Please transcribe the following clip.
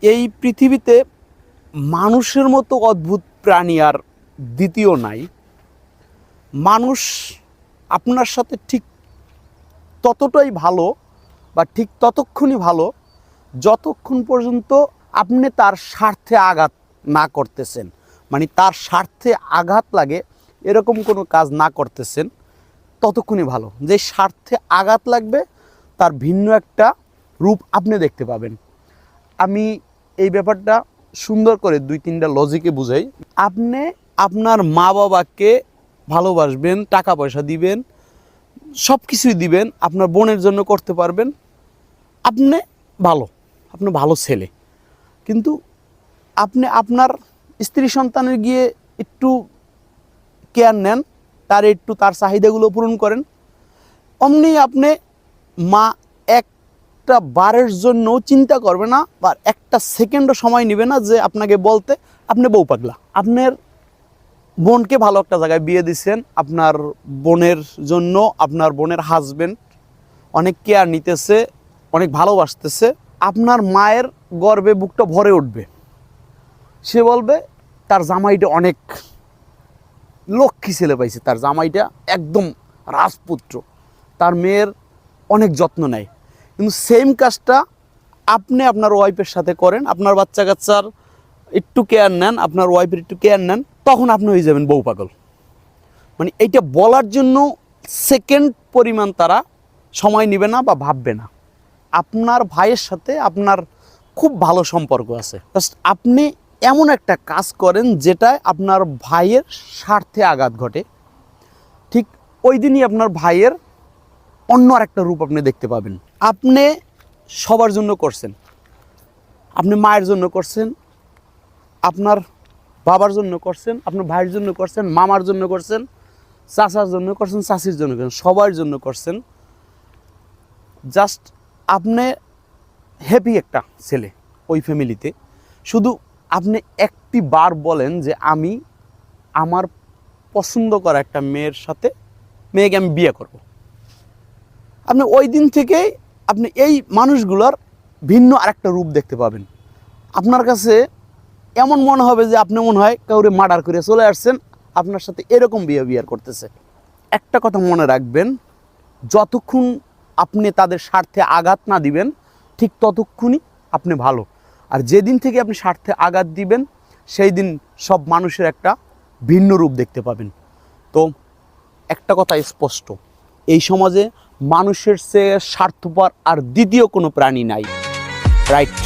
এই পৃথিবীতে মানুষের মতো অদ্ভুত প্রাণী আর দ্বিতীয় নাই। মানুষ আপনার সাথে ঠিক ততটাই ভালো বা ঠিক ততক্ষণই ভালো যতক্ষণ পর্যন্ত আপনি তার স্বার্থে আঘাত না করতেছেন, মানে তার স্বার্থে আঘাত লাগে এরকম কোনো কাজ না করতেছেন, ততক্ষণই ভালো। যে স্বার্থে আঘাত লাগবে তার ভিন্ন একটা রূপ আপনি দেখতে পাবেন। আমি এই ব্যাপারটা সুন্দর করে 2-3টা লজিকে বুঝাই। আপনি আপনার মা বাবাকে ভালোবাসবেন, টাকা পয়সা দিবেন, সব কিছুই দিবেন, আপনার বোনের জন্য করতে পারবেন, আপনি ভালো ছেলে। কিন্তু আপনি আপনার স্ত্রী সন্তানের গিয়ে একটু কেয়ার নেন, তার চাহিদাগুলো পূরণ করেন, অমনি আপনি মা একটা বারের জন্য চিন্তা করবে না বা একটা সেকেন্ডও সময় নেবে না যে আপনাকে বলতে আপনি বউ পাগলা। আপনার বোনকে ভালো একটা জায়গায় বিয়ে দিচ্ছেন, আপনার বোনের জন্য আপনার বোনের হাজবেন্ড অনেক কেয়ার নিতেছে, অনেক ভালোবাসতেছে। আপনার মায়ের গর্বে বুকটা ভরে উঠবে, সে বলবে তার জামাইটা অনেক লক্ষ্মী ছেলে পাইছে, তার জামাইটা একদম রাজপুত্র, তার মেয়ের অনেক যত্ন নেয়। কিন্তু সেম কাজটা আপনি আপনার ওয়াইফের সাথে করেন, আপনার বাচ্চা কাচ্চার একটু কেয়ার নেন, আপনার ওয়াইফের একটু কেয়ার নেন, তখন আপনি হয়ে যাবেন বউ পাগল। মানে এইটা বলার জন্য সেকেন্ড পরিমাণ তারা সময় নেবে না বা ভাববে না। আপনার ভাইয়ের সাথে আপনার খুব ভালো সম্পর্ক আছে, জাস্ট আপনি এমন একটা কাজ করেন যেটায় আপনার ভাইয়ের স্বার্থে আঘাত ঘটে, ঠিক ওই দিনই আপনার ভাইয়ের অন্য আরেকটা রূপ আপনি দেখতে পাবেন। আপনি সবার জন্য করছেন, আপনি মায়ের জন্য করছেন, আপনার বাবার জন্য করছেন, আপনার ভাইয়ের জন্য করছেন, মামার জন্য করছেন, চাচার জন্য করছেন, চাচির জন্য করছেন, সবার জন্য করছেন। জাস্ট আপনি হ্যাপি একটা ছেলে ওই ফ্যামিলিতে। শুধু আপনি একটি বার বলেন যে আমি আমার পছন্দ করা একটা মেয়েকে আমি বিয়ে করব। আপনি ওই দিন থেকেই আপনি এই মানুষগুলোর ভিন্ন আরেকটা রূপ দেখতে পাবেন। আপনার কাছে এমন মনে হবে যে আপনি মনে হয় কাউরে মার্ডার করে চলে আসছেন, আপনার সাথে এরকম বিহেভিয়ার করতেছে। একটা কথা মনে রাখবেন, যতক্ষণ আপনি তাদের স্বার্থে আঘাত না দিবেন ঠিক ততক্ষণই আপনি ভালো। আর যেদিন থেকে আপনি স্বার্থে আঘাত দিবেন সেই দিন সব মানুষের একটা ভিন্ন রূপ দেখতে পাবেন। তো একটা কথা স্পষ্ট, এই সমাজে মানুষের চেয়ে স্বার্থপর আর দ্বিতীয় কোনো প্রাণী নাই, রাইট?